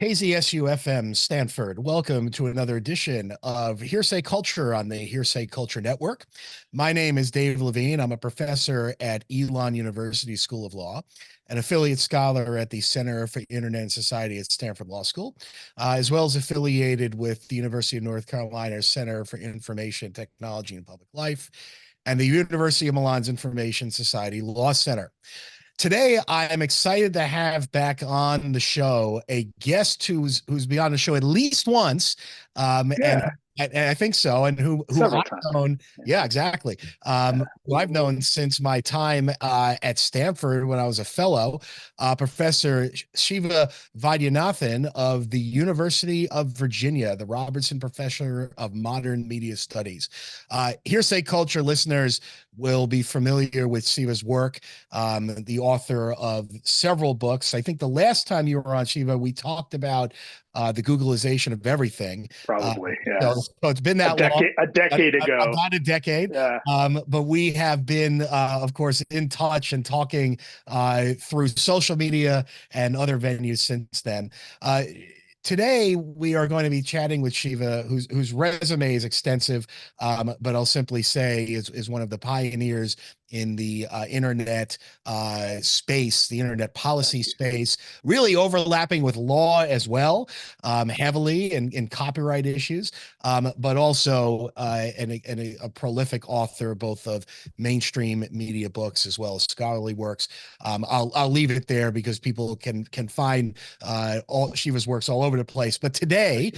KZSU-FM Stanford, welcome to another edition of Hearsay Culture on the Hearsay Culture Network. My name is Dave Levine. I'm a professor at Elon University School of Law, an affiliate scholar at the Center for Internet and Society at Stanford Law School, as well as affiliated with the University of North Carolina's Center for Information Technology and Public Life and the University of Milan's Information Society Law Center. Today, I am excited to have back on the show a guest who's been on the show at least once, and I think so, and who Several I've times. known, yeah, exactly, who I've known since my time at Stanford when I was a fellow, Professor Siva Vaidhyanathan of the University of Virginia, the Robertson Professor of Modern Media Studies. Hearsay Culture listeners will be familiar with Siva's work, the author of several books. I think the last time you were on, Siva, we talked about the Googleization of everything. Probably, So it's been that long. A decade ago. About a decade. Yeah. But we have been, of course, in touch and talking through social media and other venues since then. Today, we are going to be chatting with Siva, whose resume is extensive, but I'll simply say is one of the pioneers in the internet space, the internet policy space, really overlapping with law as well, heavily in copyright issues, but also a prolific author both of mainstream media books as well as scholarly works. I'll leave it there because people can find all Shiva's works all over the place. But today,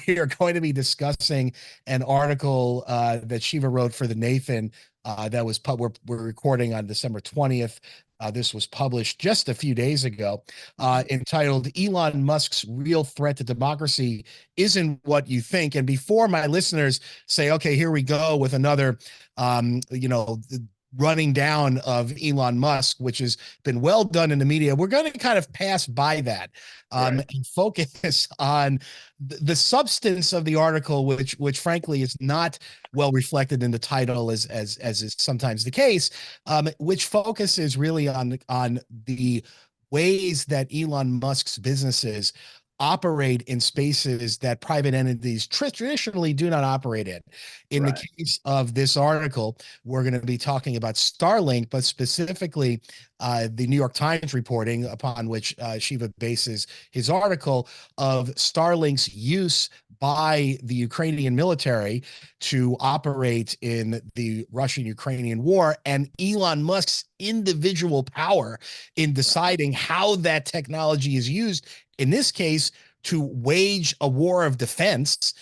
we are going to be discussing an article that Shiva wrote for the Nathan that was we're recording on December 20th. This was published just a few days ago, entitled "Elon Musk's Real Threat to Democracy Isn't What You Think." And before my listeners say, okay, here we go with another, running down of Elon Musk, which has been well done in the media, we're going to kind of pass by that and focus on the substance of the article, which frankly is not well reflected in the title as is sometimes the case, which focuses really on the ways that Elon Musk's businesses operate in spaces that private entities traditionally do not operate in. In the case of this article, we're going to be talking about Starlink, but specifically the New York Times reporting upon which Shiva bases his article of Starlink's use by the Ukrainian military to operate in the Russian-Ukrainian war, and Elon Musk's individual power in deciding how that technology is used, in this case, to wage a war of defense,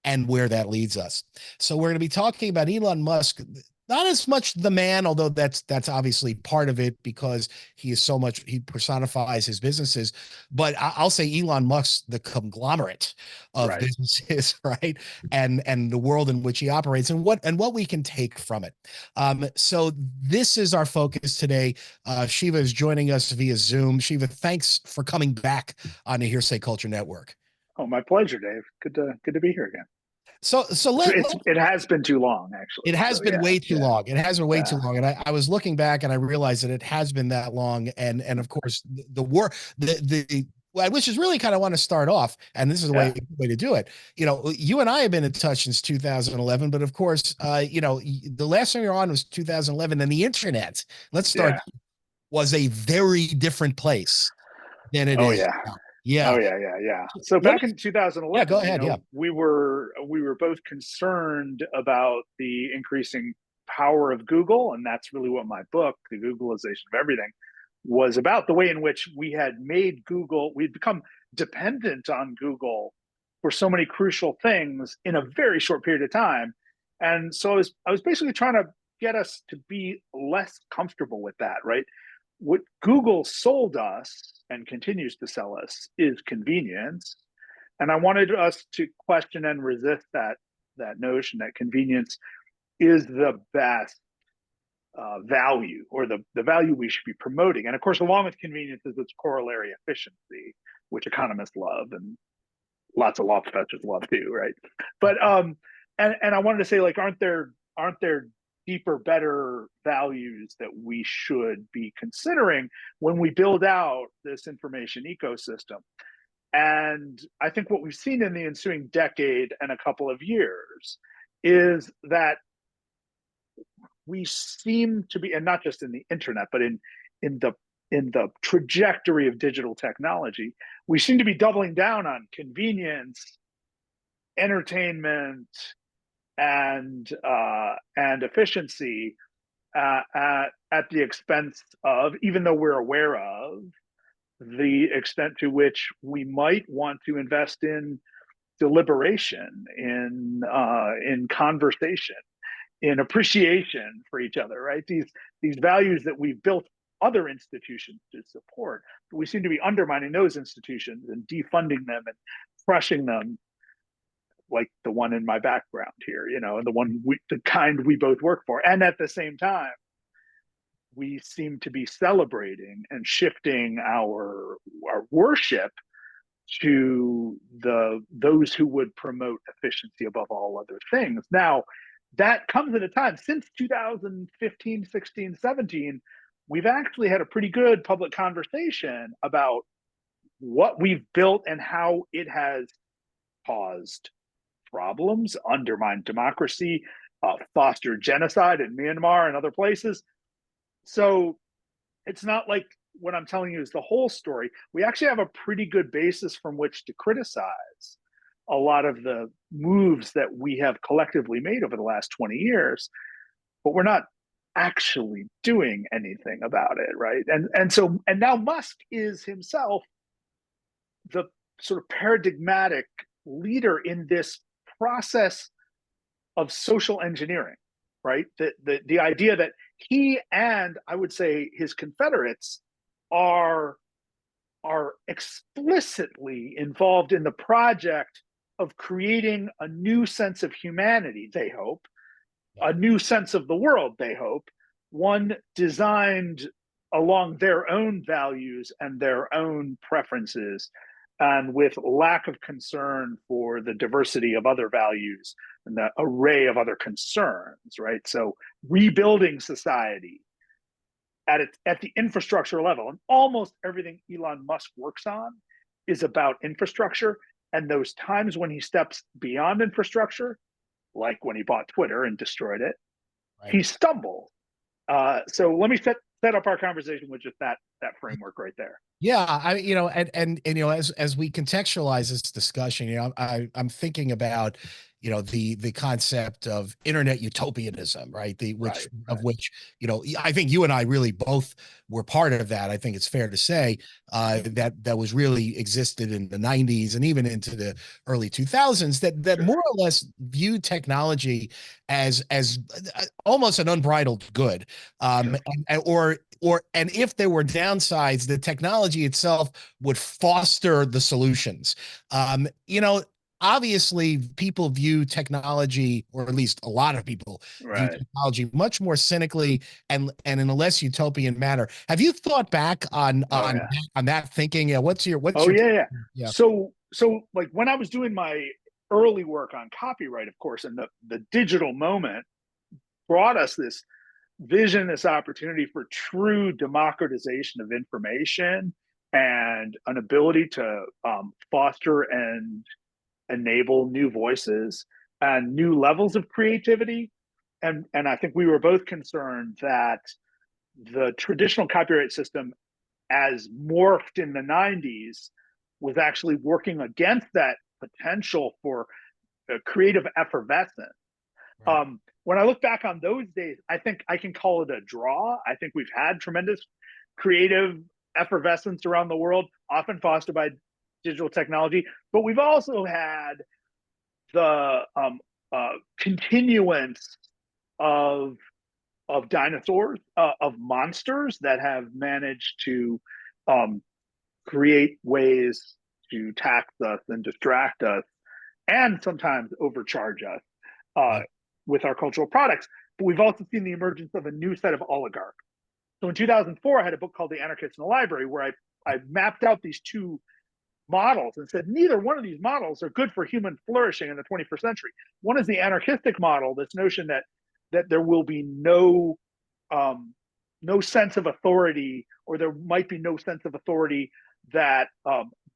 and where that leads us. So we're going to be talking about Elon Musk, not as much the man, although that's obviously part of it because he personifies his businesses, but I'll say Elon Musk, the conglomerate of businesses, right? And the world in which he operates and what we can take from it. So this is our focus today. Shiva is joining us via Zoom. Shiva, thanks for coming back on the Hearsay Culture Network. Oh, my pleasure, Dave. Good to be here again. So it has been too long, actually. It has been way too long. It has been way too long. And I was looking back and I realized that it has been that long. And of course which is really kind of want to start off, and this is the way to do it. You and I have been in touch since 2011, but of course, the last time you were on was 2011, and the internet, let's start, was a very different place than it is now. Yeah. Oh yeah. So back in 2011, go ahead. We were both concerned about the increasing power of Google, and that's really what my book, The Googleization of Everything, was about. The way in which we had made Google, we'd become dependent on Google for so many crucial things in a very short period of time, and so I was basically trying to get us to be less comfortable with that, right? What Google sold us and continues to sell us is convenience. And I wanted us to question and resist that notion that convenience is the best value, or the value we should be promoting. And of course, along with convenience is its corollary, efficiency, which economists love and lots of law professors love too, right? But and I wanted to say, like, aren't there deeper, better values that we should be considering when we build out this information ecosystem? And I think what we've seen in the ensuing decade and a couple of years is that we seem to be, and not just in the internet, but in the in the trajectory of digital technology, we seem to be doubling down on convenience, entertainment, and efficiency at the expense of, even though we're aware of the extent to which we might want to invest in deliberation, in conversation, in appreciation for each other, right? These values that we've built other institutions to support, but we seem to be undermining those institutions and defunding them and crushing them, like the one in my background here, you know, and the kind we both work for. And at the same time, we seem to be celebrating and shifting our worship to those who would promote efficiency above all other things. Now, that comes at a time since 2015, 16, 17, we've actually had a pretty good public conversation about what we've built and how it has caused problems, undermined democracy, fostered genocide in Myanmar and other places. So it's not like what I'm telling you is the whole story. We actually have a pretty good basis from which to criticize a lot of the moves that we have collectively made over the last 20 years, but we're not actually doing anything about it, right? And now Musk is himself the sort of paradigmatic leader in this process of social engineering, right? The idea that he, and I would say his confederates, are explicitly involved in the project of creating a new sense of humanity, they hope, a new sense of the world, they hope, one designed along their own values and their own preferences, and with lack of concern for the diversity of other values and the array of other concerns, right? So rebuilding society at the infrastructure level, and almost everything Elon Musk works on is about infrastructure. And those times when he steps beyond infrastructure, like when he bought Twitter and destroyed it, right, he stumbles. So let me set up our conversation with just that framework right there. Yeah, and you know, as we contextualize this discussion, you know, I'm thinking about, you know, the concept of internet utopianism, right? Of which, you know, I think you and I really both were part of that. I think it's fair to say that was really existed in the 90s and even into the early 2000s, that more or less viewed technology as almost an unbridled good, and if there were downsides, the technology itself would foster the solutions. You know, obviously people view technology, or at least a lot of people view technology much more cynically and in a less utopian manner. Have you thought back on that thinking? Yeah, what's your yeah. So like when I was doing my early work on copyright, of course, and the digital moment brought us this vision, this opportunity for true democratization of information and an ability to foster and enable new voices and new levels of creativity. And I think we were both concerned that the traditional copyright system, as morphed in the 90s, was actually working against that potential for creative effervescence. Right. When I look back on those days, I think I can call it a draw. I think we've had tremendous creative effervescence around the world, often fostered by digital technology, but we've also had the continuance of dinosaurs, of monsters that have managed to create ways to tax us and distract us, and sometimes overcharge us with our cultural products. But we've also seen the emergence of a new set of oligarchs. So in 2004, I had a book called The Anarchist in the Library, where I mapped out these two models and said neither one of these models are good for human flourishing in the 21st century. One is the anarchistic model, this notion that there will be no sense of authority, or there might be no sense of authority that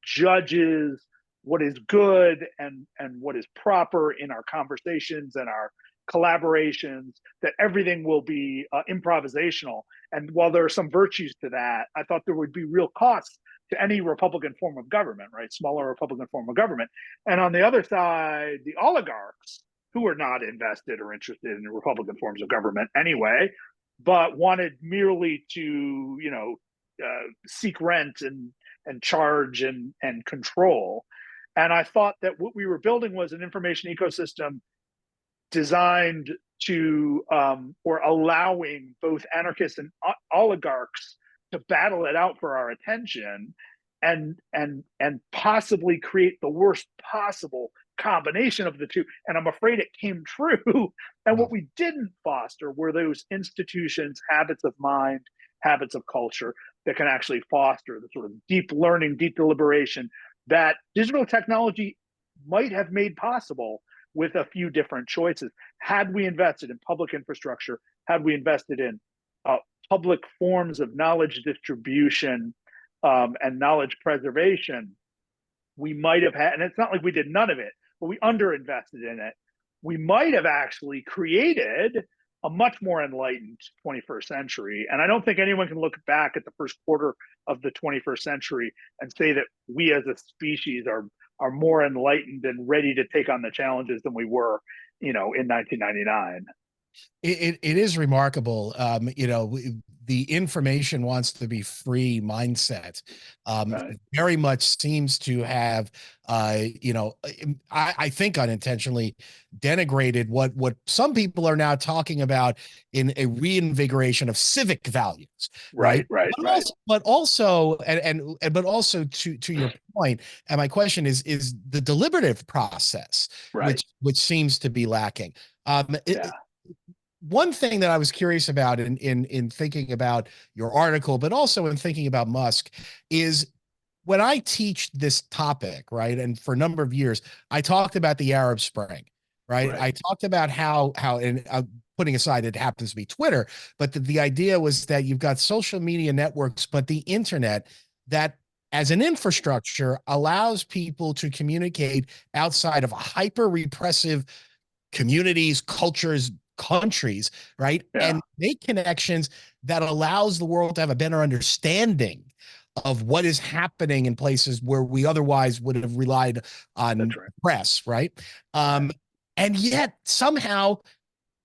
judges what is good and what is proper in our conversations and our collaborations, that everything will be improvisational. And while there are some virtues to that, I thought there would be real costs to any Republican form of government, right? Smaller Republican form of government. And on the other side, the oligarchs, who are not invested or interested in Republican forms of government anyway, but wanted merely to, seek rent and charge and control. And I thought that what we were building was an information ecosystem designed to, or allowing both anarchists and oligarchs to battle it out for our attention, and possibly create the worst possible combination of the two. And I'm afraid it came true. And what we didn't foster were those institutions, habits of mind, habits of culture that can actually foster the sort of deep learning, deep deliberation that digital technology might have made possible with a few different choices. Had we invested in public infrastructure, had we invested in public forms of knowledge distribution and knowledge preservation, we might have had, and it's not like we did none of it, but we underinvested in it. We might have actually created a much more enlightened 21st century. And I don't think anyone can look back at the first quarter of the 21st century and say that we as a species are more enlightened and ready to take on the challenges than we were, in 1999. It is remarkable. The information wants to be free mindset Right. very much seems to have, I think unintentionally denigrated what some people are now talking about in a reinvigoration of civic values, right? Right. But also, but also to your point, and my question is the deliberative process, Right. which seems to be lacking. Yeah. One thing that I was curious about in thinking about your article, but also in thinking about Musk, is when I teach this topic, right? And for a number of years, I talked about the Arab Spring, right? I talked about how, and putting aside it happens to be Twitter, but the idea was that you've got social media networks, but the internet that as an infrastructure allows people to communicate outside of hyper repressive communities, cultures, countries, right? Yeah. And make connections that allows the world to have a better understanding of what is happening in places where we otherwise would have relied on press, right? And yet somehow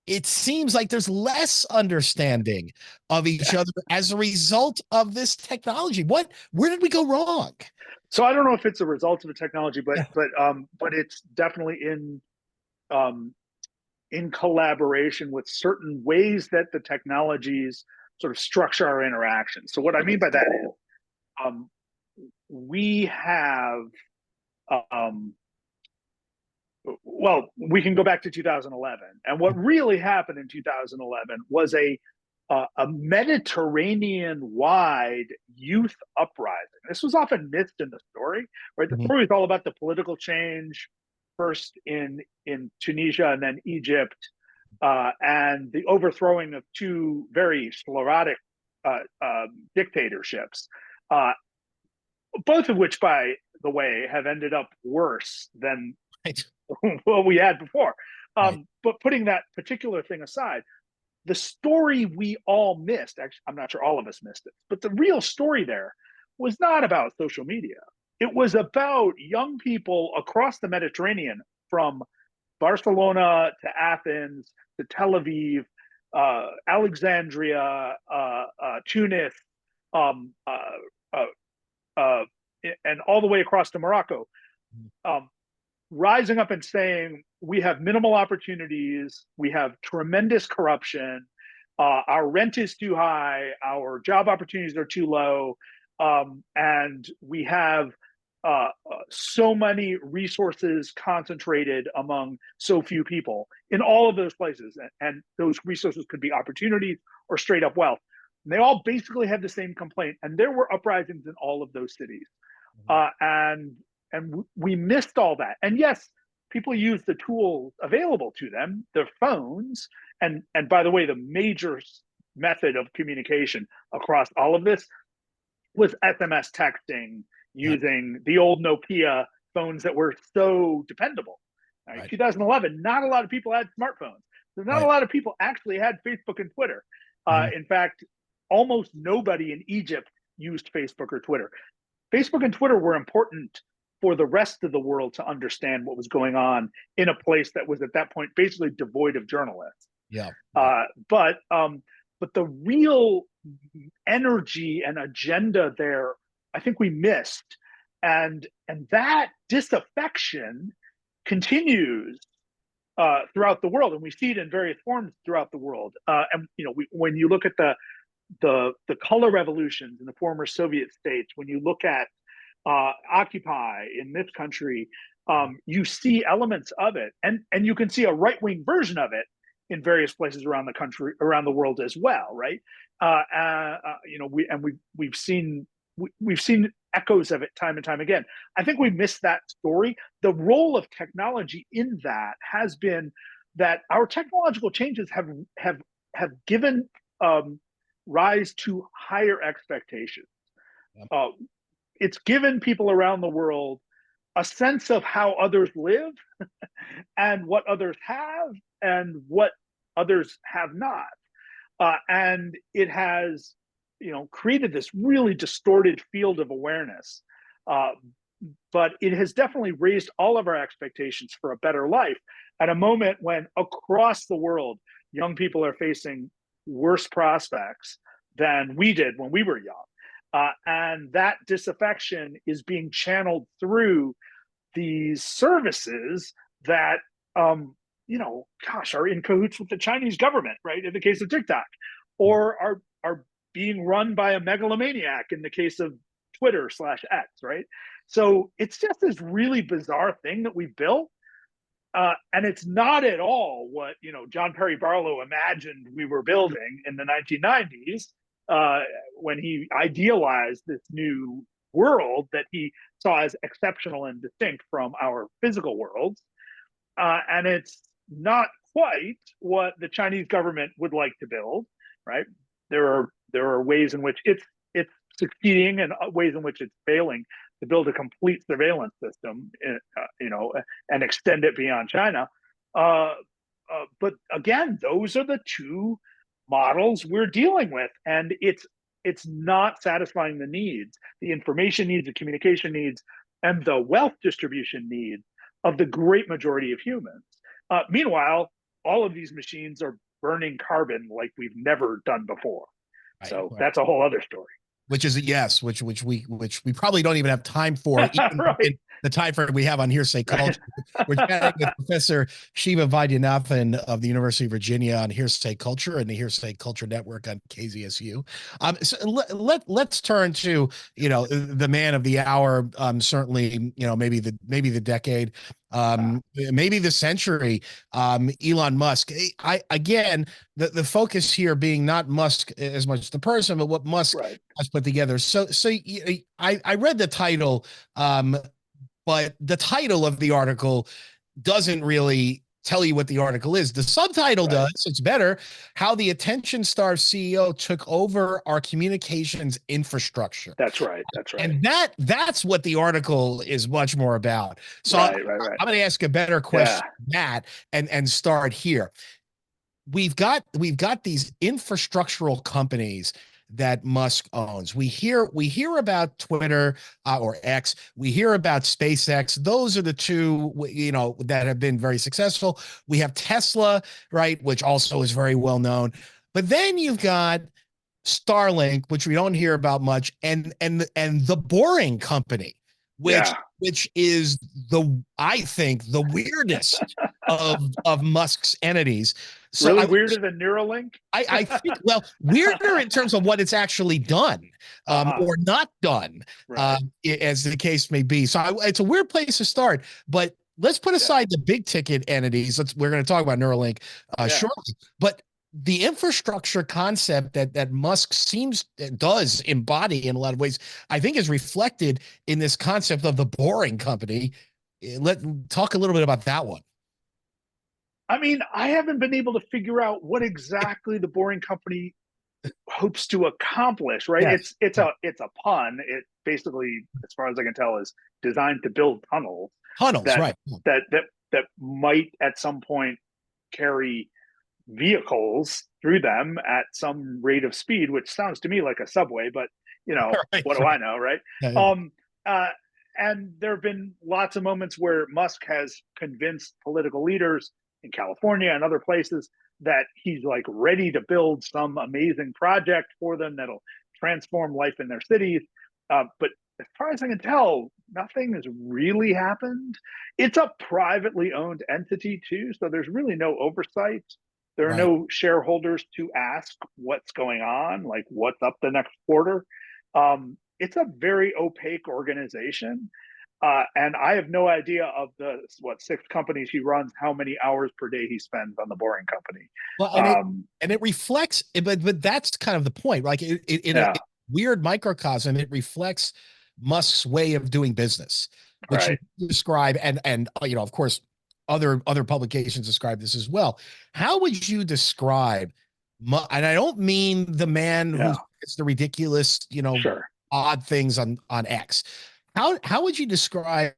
it seems like there's less understanding of each other as a result of this technology. Where did we go wrong? So I don't know if it's a result of the technology, but it's definitely in collaboration with certain ways that the technologies sort of structure our interactions. So what I mean by that is we have, we can go back to 2011. And what really happened in 2011 was a Mediterranean-wide youth uprising. This was often missed in the story, right? The story is all about the political change, first in Tunisia and then Egypt, and the overthrowing of two very sclerotic dictatorships, both of which, by the way, have ended up worse than what we had before. But putting that particular thing aside, the story we all missed, actually, I'm not sure all of us missed it, but the real story there was not about social media. It was about young people across the Mediterranean, from Barcelona to Athens to Tel Aviv, Alexandria, Tunis, and all the way across to Morocco, rising up and saying, we have minimal opportunities, we have tremendous corruption, our rent is too high, our job opportunities are too low, and we have so many resources concentrated among so few people in all of those places. And those resources could be opportunities or straight up wealth. And they all basically had the same complaint. And there were uprisings in all of those cities. And we missed all that. And yes, people use the tools available to them, their phones. And by the way, the major method of communication across all of this was SMS texting using the old Nokia phones that were so dependable. Right? 2011, not a lot of people had smartphones. So not a lot of people actually had Facebook and Twitter. In fact, almost nobody in Egypt used Facebook or Twitter. Facebook and Twitter were important for the rest of the world to understand what was going on in a place that was at that point basically devoid of journalists. But the real energy and agenda there, I think we missed, and that disaffection continues throughout the world, and we see it in various forms throughout the world. And when you look at the color revolutions in the former Soviet states, when you look at Occupy in this country, you see elements of it, and you can see a right-wing version of it in various places around the country, around the world as well, right? We've seen echoes of it time and time again. I think we missed that story. The role of technology in that has been that our technological changes have given rise to higher expectations. It's given people around the world a sense of how others live and what others have and what others have not. And it has, created this really distorted field of awareness. But it has definitely raised all of our expectations for a better life at a moment when across the world, young people are facing worse prospects than we did when we were young. And that disaffection is being channeled through these services that, are in cahoots with the Chinese government, right? In the case of TikTok, or are being run by a megalomaniac in the case of Twitter/X, right? So it's just this really bizarre thing that we built. And it's not at all what, John Perry Barlow imagined we were building in the 1990s when he idealized this new world that he saw as exceptional and distinct from our physical worlds. And it's not quite what the Chinese government would like to build, right? There are ways in which it's succeeding and ways in which it's failing to build a complete surveillance system, and extend it beyond China. But again, those are the two models we're dealing with, and it's not satisfying the needs, the information needs, the communication needs, and the wealth distribution needs of the great majority of humans. Meanwhile, all of these machines are burning carbon like we've never done before. So that's a whole other story. Which is which we probably don't even have time for, even right. in the time frame we have on Hearsay Culture. We're chatting with Professor Siva Vaidhyanathan of the University of Virginia on Hearsay Culture and the Hearsay Culture Network on KZSU. So let's turn to the man of the hour. Certainly, maybe the decade. Maybe the century, Elon Musk. Again, the focus here being not Musk as much the person, but what Musk has put together. So I read the title, but the title of the article doesn't really tell you what the article is. The subtitle does. It's better. How the attention-starved CEO took over our communications infrastructure. That's right. And that's what the article is much more about. So I'm going to ask a better question than that and start here. We've got these infrastructural companies that Musk owns. We hear about Twitter or X. We hear about SpaceX. Those are the two, that have been very successful. We have Tesla, right, which also is very well known. But then you've got Starlink, which we don't hear about much, and the Boring Company, which is I think the weirdest of Musk's entities. So really weirder than Neuralink? I think, well, weirder in terms of what it's actually done or not done, as the case may be. So it's a weird place to start, but let's put aside the big ticket entities. We're going to talk about Neuralink shortly, but the infrastructure concept that Musk does embody in a lot of ways, I think is reflected in this concept of the Boring Company. Let's talk a little bit about that one. I mean, I haven't been able to figure out what exactly the Boring Company hopes to accomplish, right? Yes. It's a pun. It basically, as far as I can tell, is designed to build tunnels Tunnels, that right. that might at some point carry vehicles through them at some rate of speed, which sounds to me like a subway, but Right, what do I know, right? Yeah, yeah. Uh, and there have been lots of moments where Musk has convinced political leaders in California and other places that he's like ready to build some amazing project for them that'll transform life in their cities. But as far as I can tell, nothing has really happened. It's a privately owned entity too, so there's really no oversight. There are Right. no shareholders to ask what's going on, like what's up the next quarter. It's a very opaque organization. And I have no idea of the 6 companies he runs, how many hours per day he spends on the Boring Company. Well, and it reflects, but that's kind of the point. Like in a Yeah, weird microcosm, it reflects Musk's way of doing business, which you right. describe, and of course, other publications describe this as well. How would you describe? And I don't mean the man who Yeah, it's the ridiculous, sure. odd things on X. How would you describe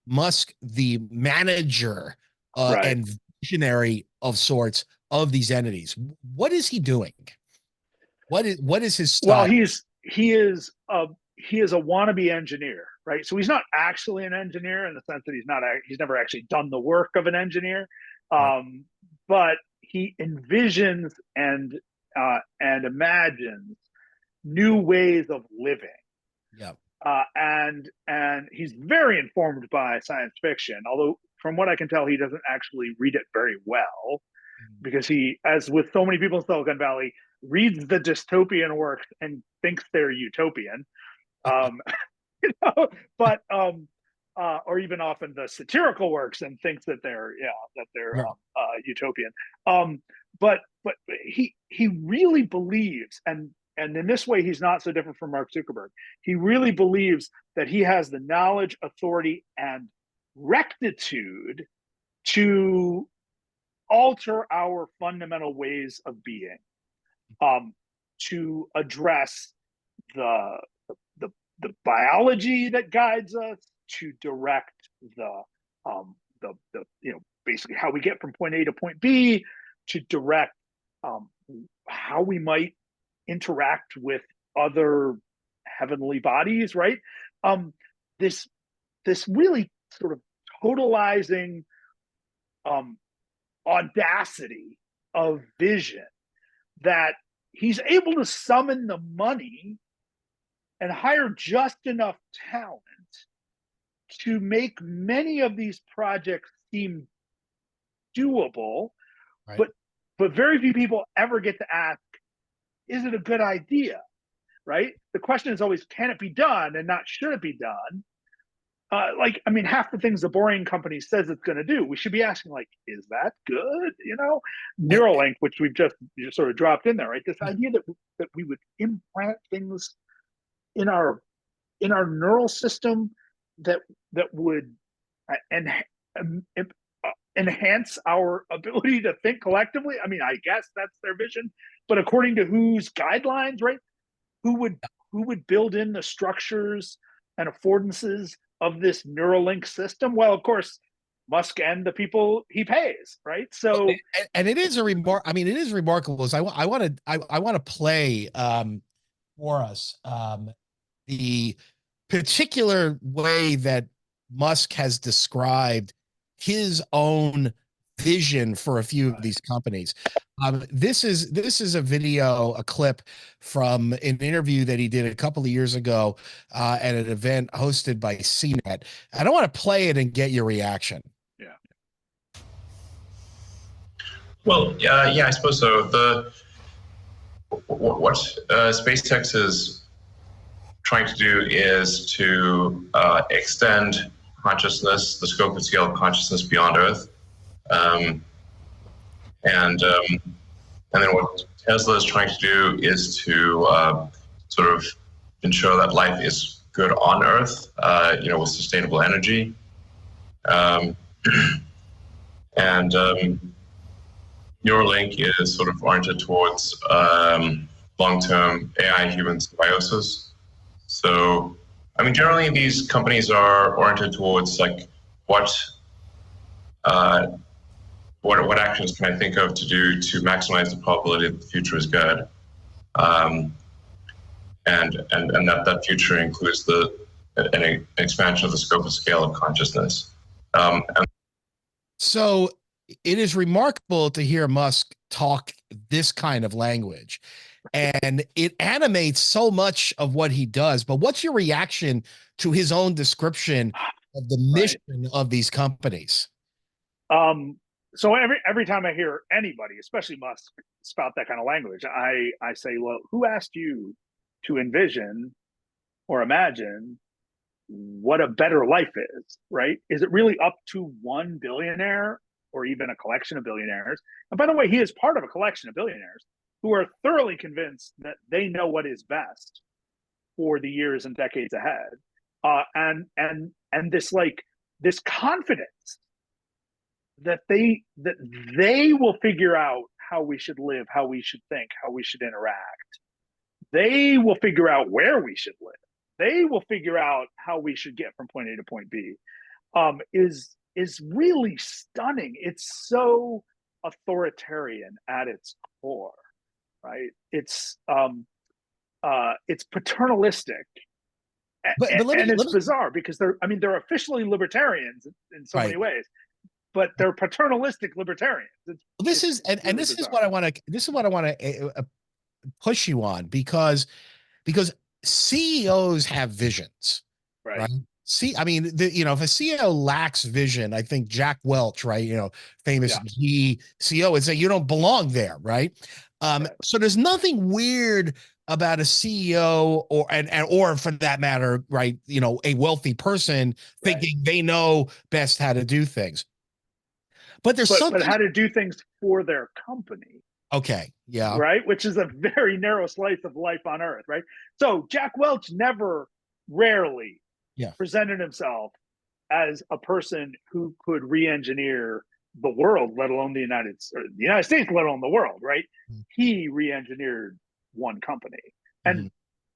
Musk, the manager Right. and visionary of sorts of these entities? What is he doing? What is his Well, style? he is a wannabe engineer, right? So he's not actually an engineer in the sense that he's never actually done the work of an engineer, Right. but he envisions and imagines new ways of living. Yeah. And he's very informed by science fiction, although from what I can tell, he doesn't actually read it very well because he, as with so many people in Silicon Valley, reads the dystopian works and thinks they're utopian. Um, but or even often the satirical works and thinks that they're Right. utopian. But he really believes, and in this way he's not so different from Mark Zuckerberg. He really believes that he has the knowledge, authority, and rectitude to alter our fundamental ways of being, to address the the the biology that guides us, to direct the basically how we get from point A to point B, to direct how we might interact with other heavenly bodies, right? Um, this this really sort of totalizing um, audacity of vision that he's able to summon the money and hire just enough talent to make many of these projects seem doable, Right. but very few people ever get to ask, is it a good idea? Right? The question is always, can it be done, and not should it be done? Half the things the Boring Company says it's going to do, we should be asking, like, is that good? And, Neuralink, which we've just sort of dropped in there, right? This idea that we would implant things in our neural system that would and enhance our ability to think collectively. I mean, I guess that's their vision, but according to whose guidelines, right? Who would build in the structures and affordances of this Neuralink system? Well, of course, Musk and the people he pays, right? So, it is it is remarkable. So I want to play for us the particular way that Musk has described his own vision for a few of these companies. This is a video, a clip from an interview that he did a couple of years ago at an event hosted by CNET. I don't want to play it and get your reaction. yeah. Well, yeah, I suppose so. What SpaceX is trying to do is to extend consciousness, the scope and scale of consciousness beyond Earth, and then what Tesla is trying to do is to sort of ensure that life is good on Earth, with sustainable energy, and Neuralink is sort of oriented towards long-term AI-human symbiosis. So, I mean, generally these companies are oriented towards like what actions can I think of to do to maximize the probability that the future is good, and that future includes an expansion of the scope and scale of consciousness. So it is remarkable to hear Musk talk this kind of language, and it animates so much of what he does. But what's your reaction to his own description of the mission of these companies? So every time I hear anybody, especially Musk, spout that kind of language, I say, well, who asked you to envision or imagine what a better life is, right? Is it really up to one billionaire or even a collection of billionaires? And by the way, he is part of a collection of billionaires who are thoroughly convinced that they know what is best for the years and decades ahead. And this confidence that they will figure out how we should live, how we should think, how we should interact. They will figure out where we should live. They will figure out how we should get from point A to point B. Is really stunning. It's so authoritarian at its core, right? It's paternalistic. But it's bizarre because they're officially libertarians in so many ways, but they're paternalistic libertarians. This is what I want to push you on, because CEOs have visions, right? See, I mean, if a CEO lacks vision, I think Jack Welch, right, famous CEO, would say you don't belong there, right? So there's nothing weird about a CEO or for that matter, right, a wealthy person thinking they know best how to do things. But something how to do things for their company. Okay. Yeah. Right. Which is a very narrow slice of life on Earth. Right. So Jack Welch rarely presented himself as a person who could re-engineer the world, let alone the United States, let alone the world. Right. Mm-hmm. He re-engineered one company, and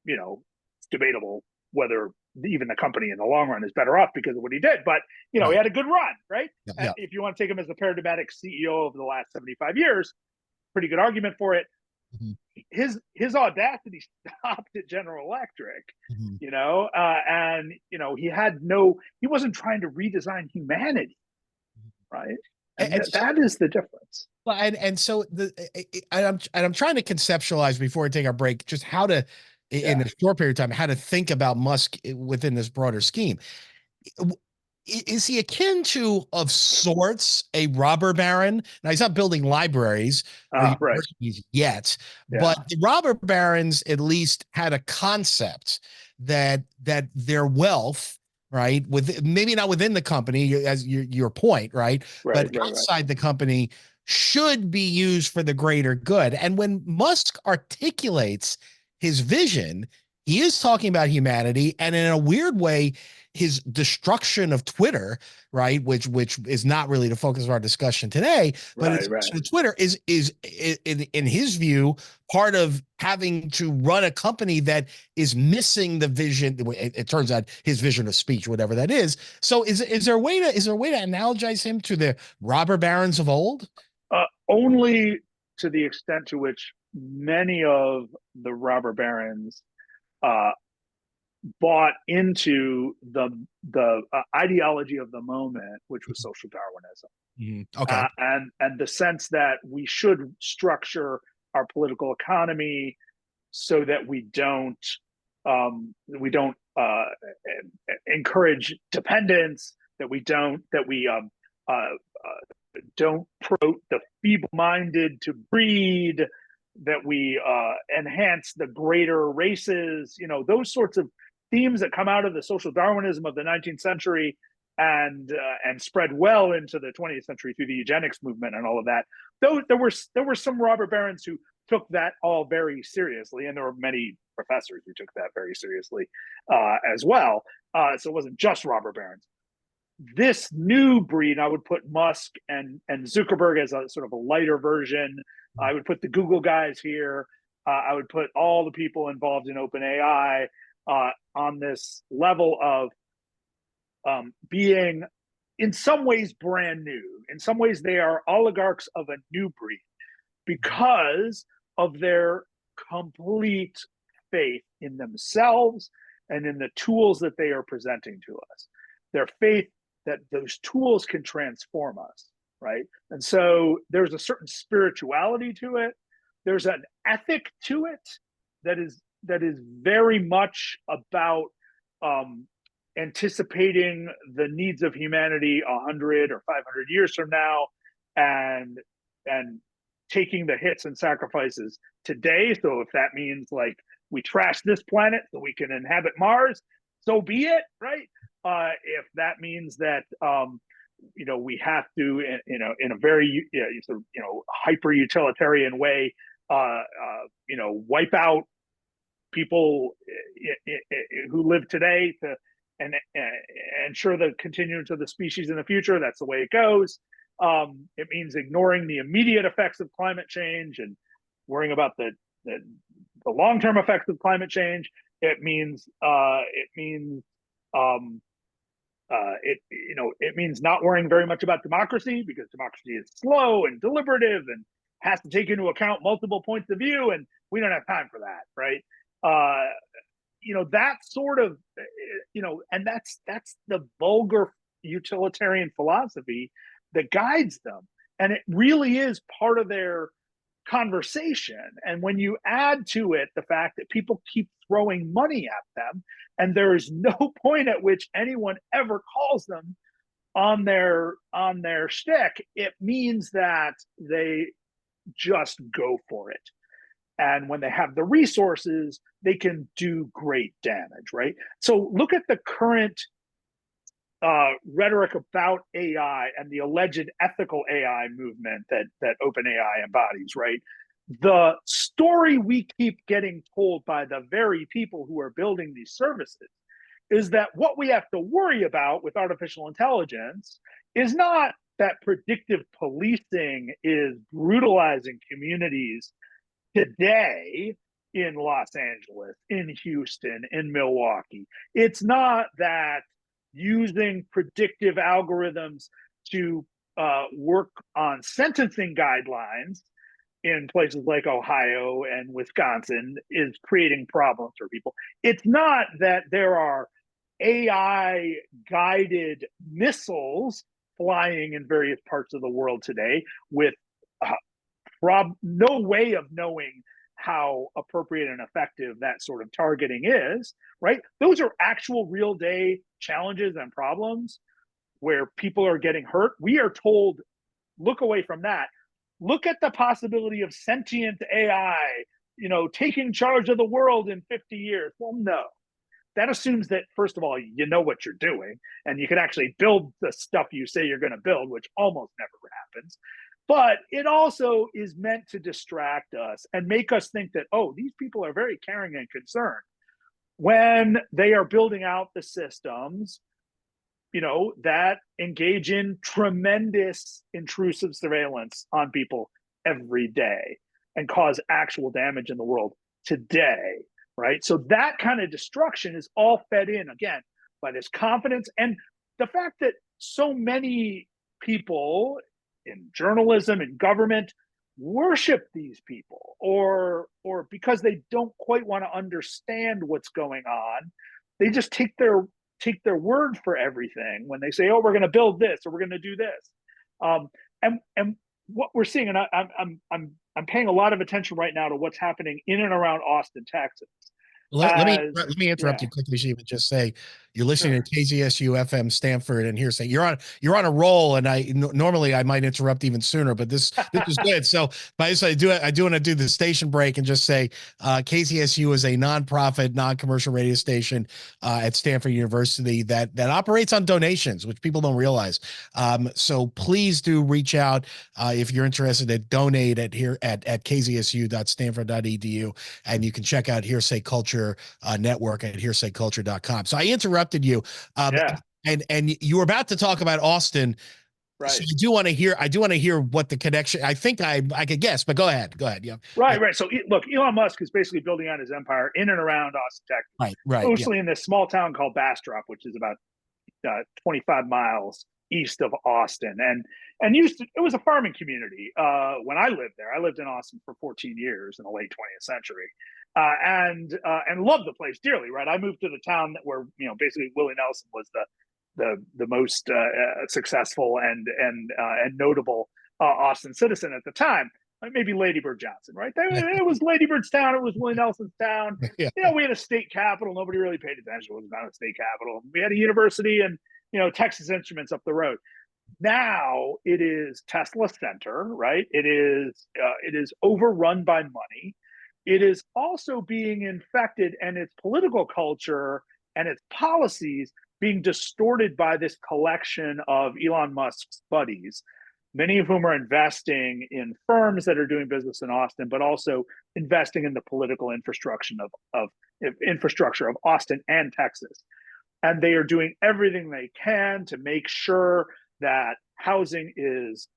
it's debatable whether even the company in the long run is better off because of what he did. But he had a good run. Right. Yeah. If you want to take him as the paradigmatic CEO of the last 75 years. Pretty good argument for it. Mm-hmm. His audacity stopped at General Electric, and he wasn't trying to redesign humanity, right? And that is the difference. Well, so I'm trying to conceptualize before we take our break just how to, in a short period of time, how to think about Musk within this broader scheme. Is he akin to, of sorts, a robber baron? Now, he's not building libraries or universities yet, but the robber barons at least had a concept that their wealth, right, with maybe not within the company, as your point, right, but outside the company, should be used for the greater good. And when Musk articulates his vision, he is talking about humanity, and in a weird way, his destruction of Twitter, right, which is not really the focus of our discussion today, but Twitter is in his view part of having to run a company that is missing the vision. It turns out his vision of speech, whatever that is. So is there a way to analogize him to the robber barons of old? Only to the extent to which many of the robber barons bought into the ideology of the moment, which was social Darwinism. Mm-hmm. Okay. And the sense that we should structure our political economy so that we don't encourage dependence, that we don't promote the feeble-minded to breed, that we enhance the greater races, those sorts of themes that come out of the social Darwinism of the 19th century and spread well into the 20th century through the eugenics movement and all of that. Though there were some robber barons who took that all very seriously, and there were many professors who took that very seriously as well. So it wasn't just robber barons. This new breed, I would put Musk and Zuckerberg as a sort of a lighter version. I would put the Google guys here. I would put all the people involved in OpenAI on this level of being, in some ways, brand new. In some ways, they are oligarchs of a new breed because of their complete faith in themselves and in the tools that they are presenting to us. Their faith that those tools can transform us, right? And so there's a certain spirituality to it. There's an ethic to it that is very much about anticipating the needs of humanity 100 or 500 years from now, and taking the hits and sacrifices today. So if that means like we trash this planet so we can inhabit Mars, so be it, right? If that means that we have to, in a very hyper utilitarian way, wipe out people who live today to and ensure the continuance of the species in the future. That's the way it goes. It means ignoring the immediate effects of climate change and worrying about the long-term effects of climate change. It means not worrying very much about democracy, because democracy is slow and deliberative and has to take into account multiple points of view, and we don't have time for that, right? That sort of, and that's the vulgar utilitarian philosophy that guides them. And it really is part of their conversation. And when you add to it the fact that people keep throwing money at them, and there is no point at which anyone ever calls them on their shtick, it means that they just go for it. And when they have the resources, they can do great damage, right? So look at the current rhetoric about AI and the alleged ethical AI movement that OpenAI embodies, right? The story we keep getting told by the very people who are building these services is that what we have to worry about with artificial intelligence is not that predictive policing is brutalizing communities today in Los Angeles, in Houston, in Milwaukee. It's not that using predictive algorithms to work on sentencing guidelines in places like Ohio and Wisconsin is creating problems for people. It's not that there are AI guided missiles flying in various parts of the world today with no way of knowing how appropriate and effective that sort of targeting is, right? Those are actual real day challenges and problems where people are getting hurt. We are told, look away from that. Look at the possibility of sentient AI, taking charge of the world in 50 years. Well, no. That assumes that, first of all, you know what you're doing and you can actually build the stuff you say you're going to build, which almost never happens. But it also is meant to distract us and make us think that, oh, these people are very caring and concerned when they are building out the systems, that engage in tremendous intrusive surveillance on people every day and cause actual damage in the world today, right? So that kind of destruction is all fed in, again, by this confidence and the fact that so many people in journalism and government worship these people, or because they don't quite want to understand what's going on, they just take their word for everything when they say, oh, we're going to build this or we're going to do this. And what we're seeing, and I'm paying a lot of attention right now to what's happening in and around Austin, Texas. Let me interrupt you quickly, Siva, and just say you're listening to KZSU-FM Stanford and Hearsay. You're on a roll, and normally I might interrupt even sooner, but this is good. So, I do want to do the station break and just say KZSU is a nonprofit, non-commercial radio station at Stanford University that operates on donations, which people don't realize. So please do reach out if you're interested to donate at kzsu.stanford.edu, and you can check out Hearsay Culture network at hearsayculture.com. So I interrupted you. And you were about to talk about Austin. Right. So I do want to hear what the connection. I think I could guess, but go ahead. Yeah. Right. So look, Elon Musk is basically building out his empire in and around Austin, Texas. Right. Mostly in this small town called Bastrop, which is about 25 miles east of Austin, and it was a farming community when I lived there. I lived in Austin for 14 years in the late 20th century, and loved the place dearly. Right, I moved to the town where basically Willie Nelson was the most successful and notable Austin citizen at the time. Maybe Lady Bird Johnson, right? It was Lady Bird's town. It was Willie Nelson's town. Yeah. We had a state capitol. Nobody really paid attention. It was not a state capitol. We had a university and Texas Instruments up the road. Now it is Tesla Center, right? It is overrun by money. It is also being infected, and its political culture and its policies being distorted by this collection of Elon Musk's buddies, many of whom are investing in firms that are doing business in Austin, but also investing in the political infrastructure of Austin and Texas. And they are doing everything they can to make sure that housing is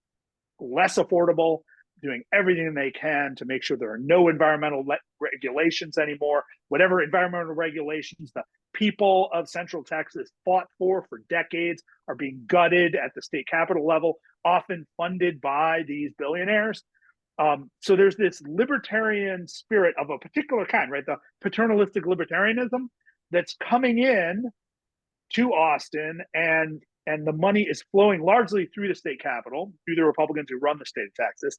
less affordable, doing everything they can to make sure there are no environmental regulations anymore. Whatever environmental regulations the people of Central Texas fought for decades are being gutted at the state capitol level, often funded by these billionaires. So there's this libertarian spirit of a particular kind, right? The paternalistic libertarianism that's coming in to Austin, and the money is flowing largely through the state capitol, through the Republicans who run the state of Texas,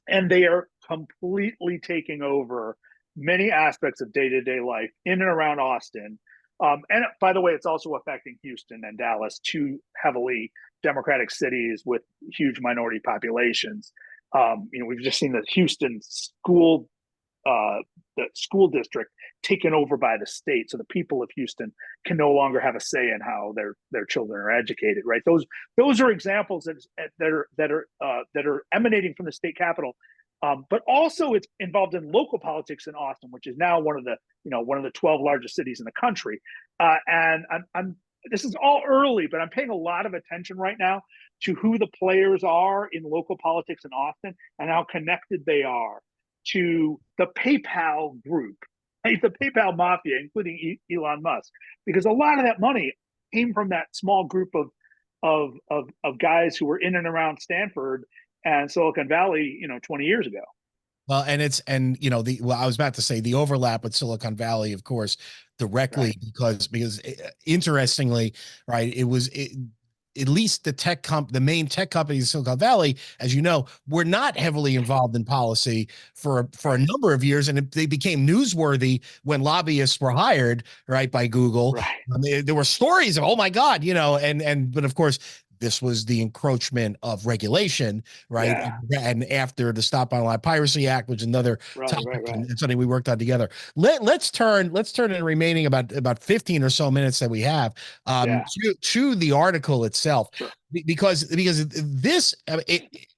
and they are completely taking over many aspects of day-to-day life in and around Austin. And by the way, it's also affecting Houston and Dallas, two heavily Democratic cities with huge minority populations. We've just seen the Houston school district taken over by the state, so the people of Houston can no longer have a say in how their children are educated. Right? Those are examples that are emanating from the state capitol. But also it's involved in local politics in Austin, which is now one of the 12 largest cities in the country. And this is all early, but I'm paying a lot of attention right now to who the players are in local politics in Austin and how connected they are to the PayPal group, the PayPal mafia, including Elon Musk, because a lot of that money came from that small group of guys who were in and around Stanford and Silicon Valley, 20 years ago. Well, and I was about to say the overlap with Silicon Valley, of course, directly, right. because interestingly, right, at least the main tech companies in Silicon Valley, as you know, were not heavily involved in policy for a number of years, and they became newsworthy when lobbyists were hired, right, by Google. Right. There were stories of, oh my God, but of course, this was the encroachment of regulation, right? Yeah. And after the Stop Online Piracy Act, which is another topic and something we worked on together. Let's turn in the remaining about 15 or so minutes that we have to the article itself. Sure. Because this,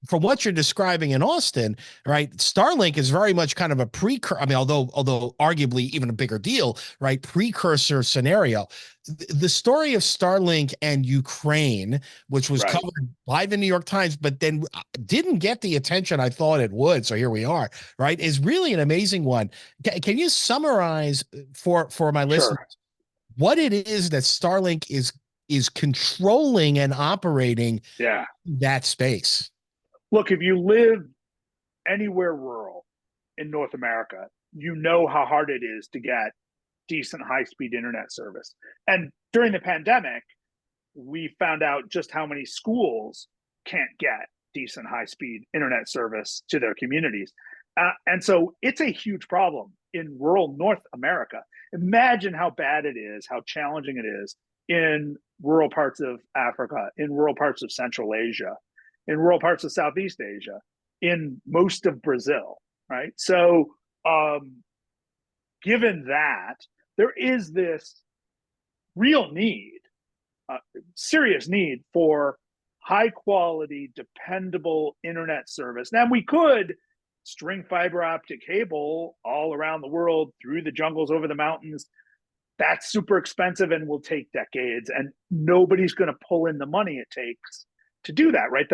from what you're describing in Austin, right? Starlink is very much kind of a precursor. I mean, although arguably even a bigger deal, right? Precursor scenario. The story of Starlink and Ukraine, which was covered by the New York Times, but then didn't get the attention I thought it would. So here we are, right? Is really an amazing one. Can you summarize for my listeners what it is that Starlink is controlling and operating that space? Look, if you live anywhere rural in North America, you know how hard it is to get decent high-speed internet service. And during the pandemic, we found out just how many schools can't get decent high-speed internet service to their communities. And so it's a huge problem in rural North America. Imagine how bad it is, how challenging it is in rural parts of Africa, in rural parts of Central Asia, in rural parts of Southeast Asia, in most of Brazil, right? So given that, there is this real need, serious need for high quality, dependable internet service. Now, we could string fiber optic cable all around the world through the jungles, over the mountains. That's super expensive and will take decades, and nobody's going to pull in the money it takes to do that, right?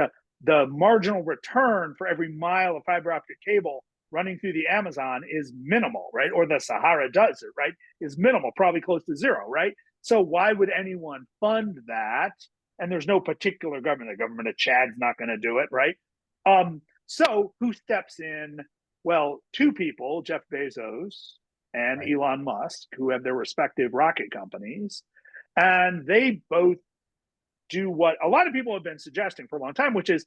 The marginal return for every mile of fiber optic cable running through the Amazon is minimal, right? Or the Sahara Desert, right? Is minimal, probably close to zero, right? So why would anyone fund that? And there's no particular government. The government of Chad's not going to do it, right? So who steps in? Well, two people, Jeff Bezos and right. Elon Musk, who have their respective rocket companies, and they both do what a lot of people have been suggesting for a long time, which is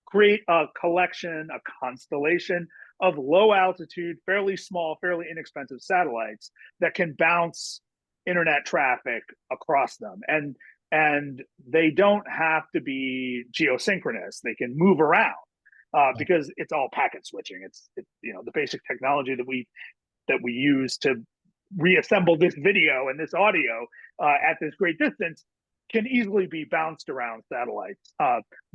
create a collection, a constellation of low altitude, fairly small, fairly inexpensive satellites that can bounce internet traffic across them. And they don't have to be geosynchronous. They can move around because it's all packet switching. It's the basic technology that we use to reassemble this video and this audio at this great distance can easily be bounced around satellites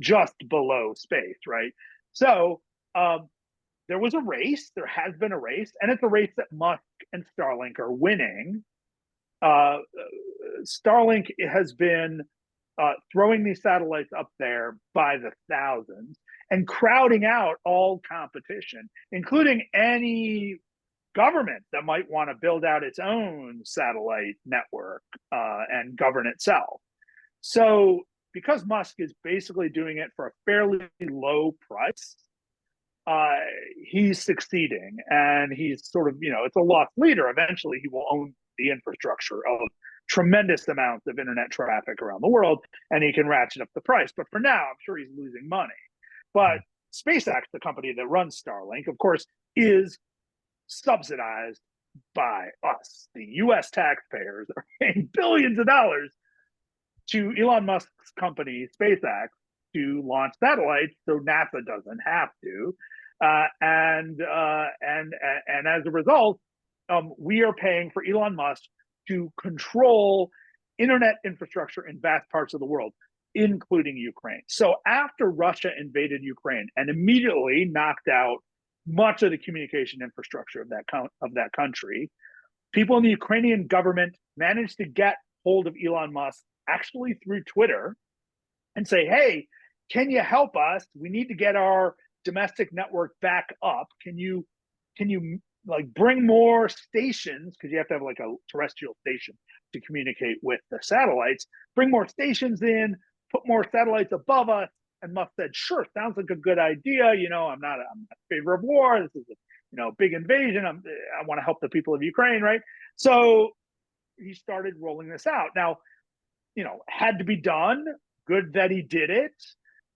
just below space, right? So there was a race, there has been a race, and it's a race that Musk and Starlink are winning. Starlink has been throwing these satellites up there by the thousands and crowding out all competition, including any government that might want to build out its own satellite network and govern itself. So because Musk is basically doing it for a fairly low price, he's succeeding, and he's sort of, it's a lost leader. Eventually he will own the infrastructure of tremendous amounts of internet traffic around the world, and he can ratchet up the price. But for now, I'm sure he's losing money. But SpaceX, the company that runs Starlink, of course, is subsidized by us. The US taxpayers are paying billions of dollars to Elon Musk's company, SpaceX, to launch satellites so NASA doesn't have to. And as a result, we are paying for Elon Musk to control internet infrastructure in vast parts of the world, including Ukraine. So after Russia invaded Ukraine and immediately knocked out much of the communication infrastructure of that country, people in the Ukrainian government managed to get hold of Elon Musk actually through Twitter and say, hey, can you help us? We need to get our domestic network back up. Can you like bring more stations, because you have to have like a terrestrial station to communicate with the satellites, bring more stations in, put more satellites above us. And Musk said, sure, sounds like a good idea. I'm not in favor of war. This is a big invasion. I want to help the people of Ukraine, right? So he started rolling this out. Now, had to be done. Good that he did it.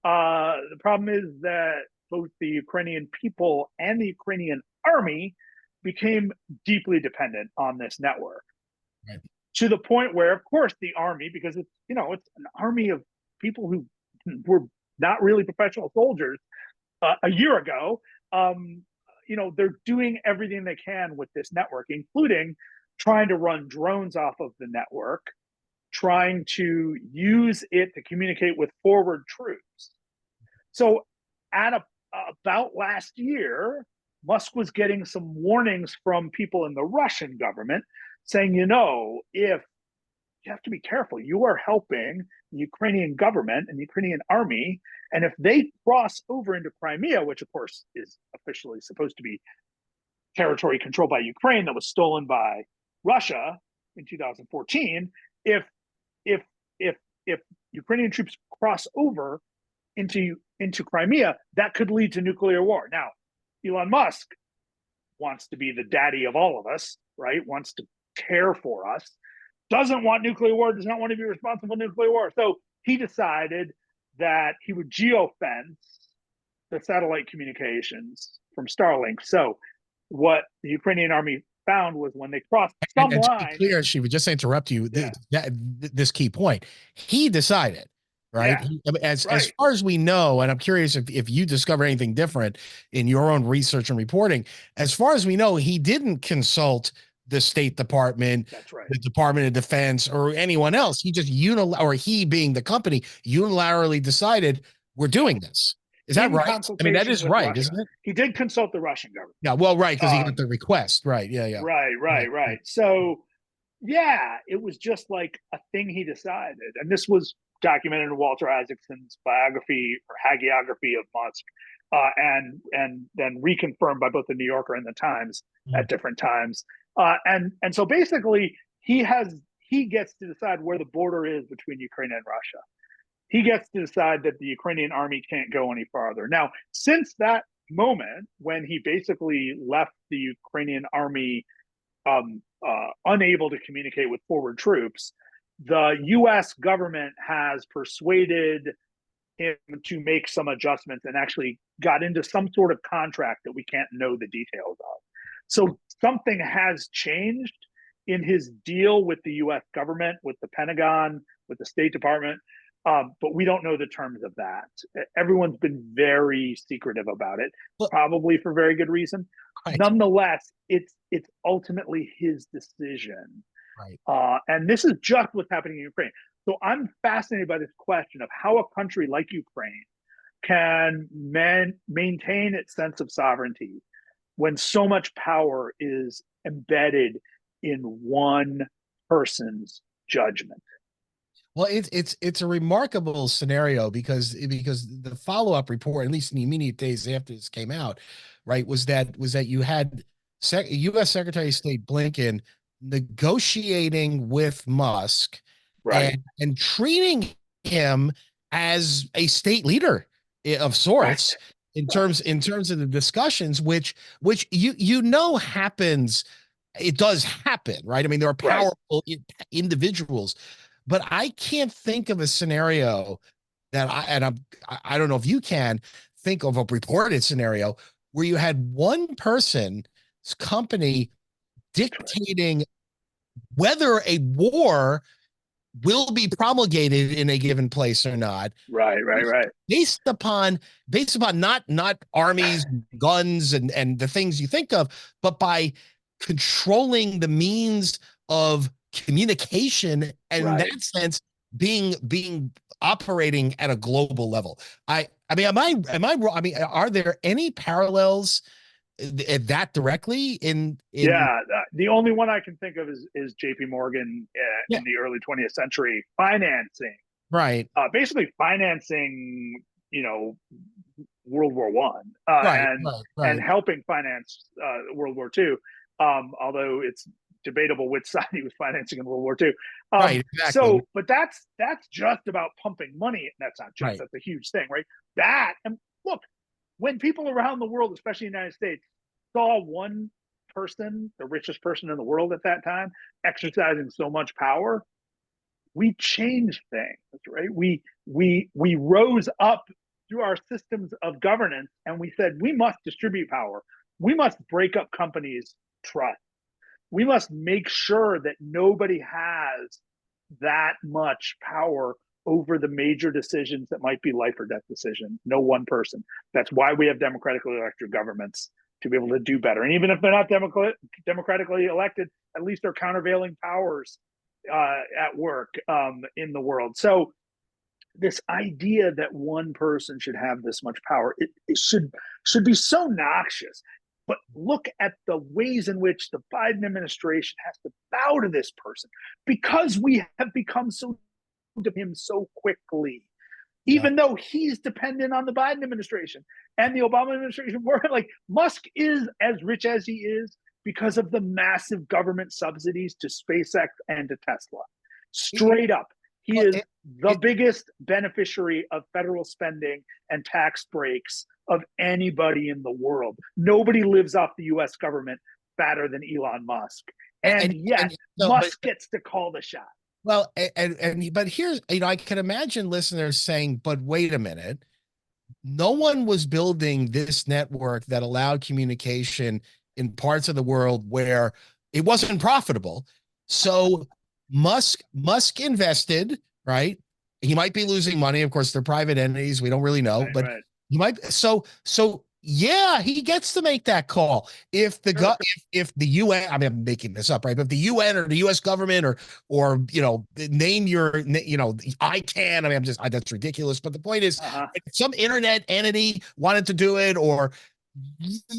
The problem is that both the Ukrainian people and the Ukrainian army became deeply dependent on this network, right, to the point where, of course, the army, because it's an army of people who were not really professional soldiers a year ago, they're doing everything they can with this network, including trying to run drones off of the network, trying to use it to communicate with forward troops. So at about last year, Musk was getting some warnings from people in the Russian government saying, if you have to be careful, you are helping the Ukrainian government and the Ukrainian army. And if they cross over into Crimea, which of course is officially supposed to be territory controlled by Ukraine that was stolen by Russia in 2014, if Ukrainian troops cross over into Crimea, that could lead to nuclear war. Now, Elon Musk wants to be the daddy of all of us, right? Wants to care for us, doesn't want nuclear war, does not want to be responsible for nuclear war. So he decided that he would geofence the satellite communications from Starlink. So what the Ukrainian army found was when they crossed some line. To be clear, Shiva, just to interrupt you, this key point, he decided, right? Yeah. As far as we know, and I'm curious if you discover anything different in your own research and reporting, as far as we know, he didn't consult the State Department, that's right, the Department of Defense, or anyone else. He just he being the company unilaterally decided we're doing this. Is that right? I mean, that is right, Russia, isn't it? He did consult the Russian government. Yeah, well, right, because he got the request. Right, yeah. Right. So, yeah, it was just like a thing he decided. And this was documented in Walter Isaacson's biography or hagiography of Musk, and then reconfirmed by both the New Yorker and the Times at different times. And so basically, he gets to decide where the border is between Ukraine and Russia. He gets to decide that the Ukrainian army can't go any farther. Now, since that moment when he basically left the Ukrainian army unable to communicate with forward troops, the U.S. government has persuaded him to make some adjustments and actually got into some sort of contract that we can't know the details of. So something has changed in his deal with the U.S. government, with the Pentagon, with the State Department, but we don't know the terms of that. Everyone's been very secretive about it, probably for very good reason. Right. Nonetheless, it's ultimately his decision. Right. And this is just what's happening in Ukraine. So I'm fascinated by this question of how a country like Ukraine can maintain its sense of sovereignty when so much power is embedded in one person's judgment. Well, it's a remarkable scenario because the follow-up report, at least in the immediate days after this came out, right, was that you had U.S. Secretary of State Blinken negotiating with Musk, right, and treating him as a state leader of sorts, right, in terms of the discussions, which happens. It does happen, right? I mean, there are powerful individuals, but I can't think of a scenario that I don't know if you can think of a reported scenario where you had one person's company dictating whether a war will be promulgated in a given place or not. Right. Based upon not armies, guns, and the things you think of, but by controlling the means of communication, and in that sense being operating at a global level. I mean, am I wrong? I mean, are there any parallels that directly in the only one I can think of is JP Morgan in the early 20th century financing, basically financing, World War I, and helping finance World War II, although it's debatable which side he was financing in World War II. Exactly. So, but that's just about pumping money. That's not just, that's a huge thing, right? And look, when people around the world, especially in the United States, saw one person, the richest person in the world at that time, exercising so much power, we changed things, right? We rose up through our systems of governance, and we said, we must distribute power. We must break up companies' trust. We must make sure that nobody has that much power over the major decisions that might be life or death decisions. No one person. That's why we have democratically elected governments, to be able to do better. And even if they're not democratically elected, at least they're countervailing powers at work in the world. So this idea that one person should have this much power, it should be so noxious. But look at the ways in which the Biden administration has to bow to this person, because we have become so to him so quickly, even though he's dependent on the Biden administration and the Obama administration. Like, Musk is as rich as he is because of the massive government subsidies to SpaceX and to Tesla. Straight up. He is the biggest beneficiary of federal spending and tax breaks of anybody in the world. Nobody lives off the U.S. government fatter than Elon Musk. And yet, Musk gets to call the shot. Well, but here's, I can imagine listeners saying, but wait a minute, no one was building this network that allowed communication in parts of the world where it wasn't profitable. So Musk invested, right? He might be losing money. Of course, they're private entities. We don't really know, but he might. So yeah, he gets to make that call. If the if the UN, I mean, I'm making this up, right? But if the UN or the U.S. government or name your, ICANN. I mean, that's ridiculous. But the point is, if some internet entity wanted to do it, or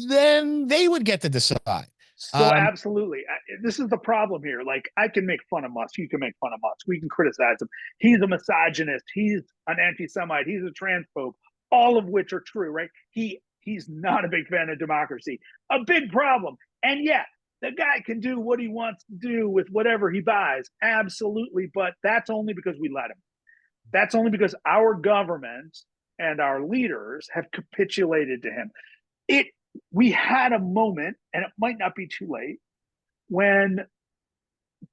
then they would get to decide. So absolutely. This is the problem here. Like, I can make fun of Musk. You can make fun of Musk. We can criticize him. He's a misogynist. He's an anti-Semite. He's a transphobe, all of which are true, right? He's not a big fan of democracy. A big problem. And yet, the guy can do what he wants to do with whatever he buys. Absolutely. But that's only because we let him. That's only because our government and our leaders have capitulated to him. We had a moment, and it might not be too late, when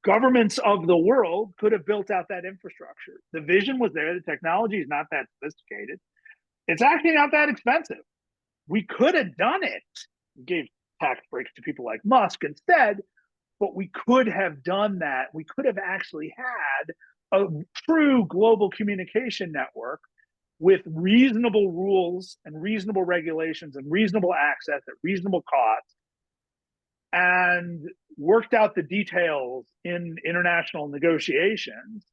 governments of the world could have built out that infrastructure. The vision was there. The technology is not that sophisticated. It's actually not that expensive. We could have done it. We gave tax breaks to people like Musk instead, but we could have done that. We could have actually had a true global communication network with reasonable rules and reasonable regulations and reasonable access at reasonable cost, and worked out the details in international negotiations.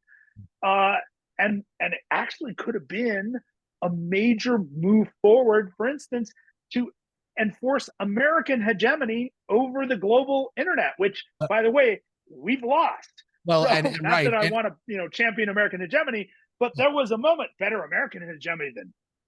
And it actually could have been a major move forward, for instance, to enforce American hegemony over the global internet, which, by the way, we've lost. Well, so, and not that I want to, champion American hegemony, but there was a moment, better American hegemony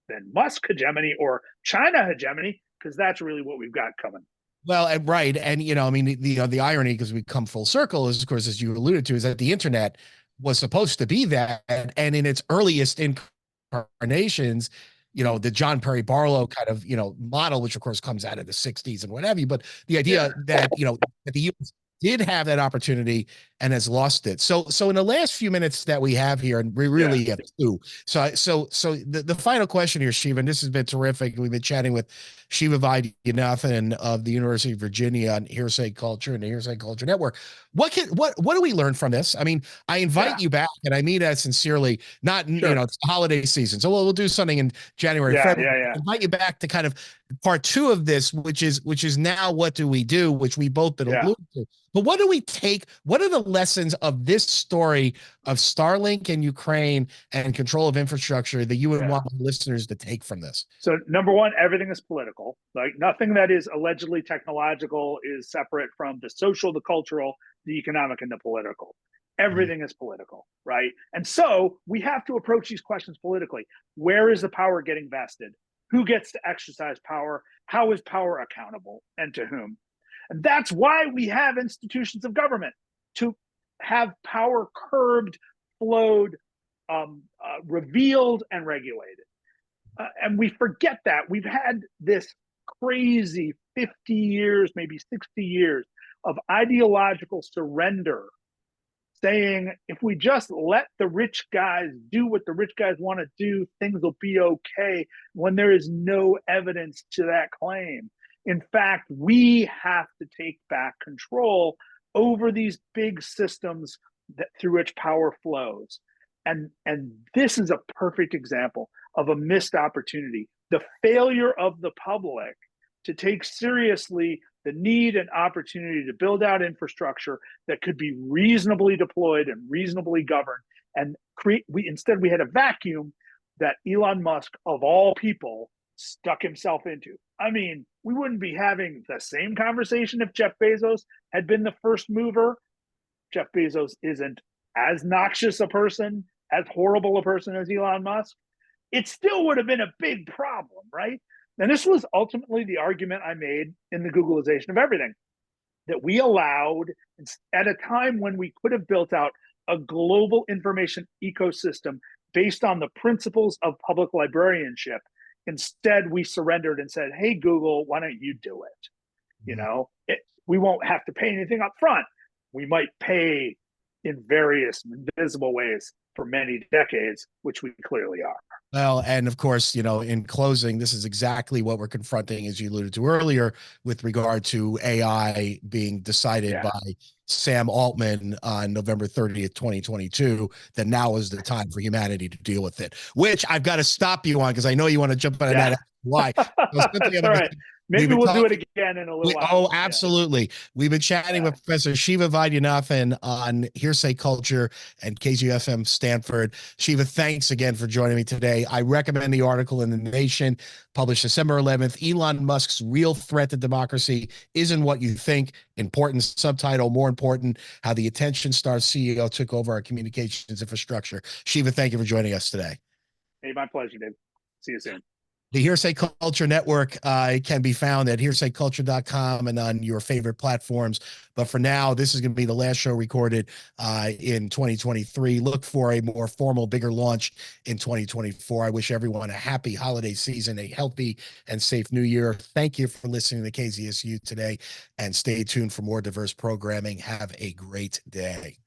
than Musk hegemony or China hegemony, because that's really what we've got coming. Well, and right. And, I mean, the irony, because we come full circle, is, of course, as you alluded to, is that the internet was supposed to be that. And in its earliest incarnations, the John Perry Barlow kind of, model, which of course comes out of the 60s and what have you. But the idea that, that the U.S. did have that opportunity and has lost it. So in the last few minutes that we have here, and we really have two. So the final question here, Siva, and this has been terrific. We've been chatting with Siva Vaidhyanathan of the University of Virginia on Hearsay Culture and the Hearsay Culture Network. What do we learn from this? I mean, I invite you back, and I mean that sincerely. Not it's the holiday season, so we'll do something in January. February. I invite you back to kind of part two of this, which is now what do we do, which we both been alluding to. But what do we take? What are the lessons of this story of Starlink in Ukraine and control of infrastructure that you would want listeners to take from this? So, number one, everything is political. Like, nothing that is allegedly technological is separate from the social, the cultural, the economic, and the political. Everything is political, right? And so we have to approach these questions politically. Where is the power getting vested? Who gets to exercise power? How is power accountable, and to whom? And that's why we have institutions of government, to have power curbed, flowed, revealed, and regulated. And we forget that. We've had this crazy 50 years, maybe 60 years of ideological surrender, saying if we just let the rich guys do what the rich guys want to do, things will be okay, when there is no evidence to that claim. In fact, we have to take back control over these big systems through which power flows. And this is a perfect example of a missed opportunity. The failure of the public to take seriously the need and opportunity to build out infrastructure that could be reasonably deployed and reasonably governed, and instead we had a vacuum that Elon Musk, of all people, stuck himself into. I mean, we wouldn't be having the same conversation if Jeff Bezos had been the first mover. Jeff Bezos isn't as noxious a person, as horrible a person as Elon Musk. It still would have been a big problem, right? And this was ultimately the argument I made in the Googleization of everything, that we allowed, at a time when we could have built out a global information ecosystem based on the principles of public librarianship, instead we surrendered and said, hey, Google, why don't you do it? We won't have to pay anything up front. We might pay in various invisible ways for many decades, which we clearly are. Well, and of course, in closing, this is exactly what we're confronting, as you alluded to earlier, with regard to AI being decided by Sam Altman on November 30th, 2022, that now is the time for humanity to deal with it, which I've got to stop you on, because I know you want to jump on that. Why? All right. Maybe we'll do it again in a little while. Oh, absolutely. Yeah. We've been chatting with Professor Siva Vaidhyanathan on Hearsay Culture and KZSU-FM Stanford. Siva, thanks again for joining me today. I recommend the article in The Nation, published December 11th, Elon Musk's Real Threat to Democracy Isn't What You Think. Important subtitle, more important, how the attention star CEO took over our communications infrastructure. Siva, thank you for joining us today. Hey, my pleasure, Dave. See you soon. The Hearsay Culture Network can be found at hearsayculture.com and on your favorite platforms. But for now, this is going to be the last show recorded in 2023. Look for a more formal, bigger launch in 2024. I wish everyone a happy holiday season, a healthy and safe new year. Thank you for listening to KZSU today, and stay tuned for more diverse programming. Have a great day.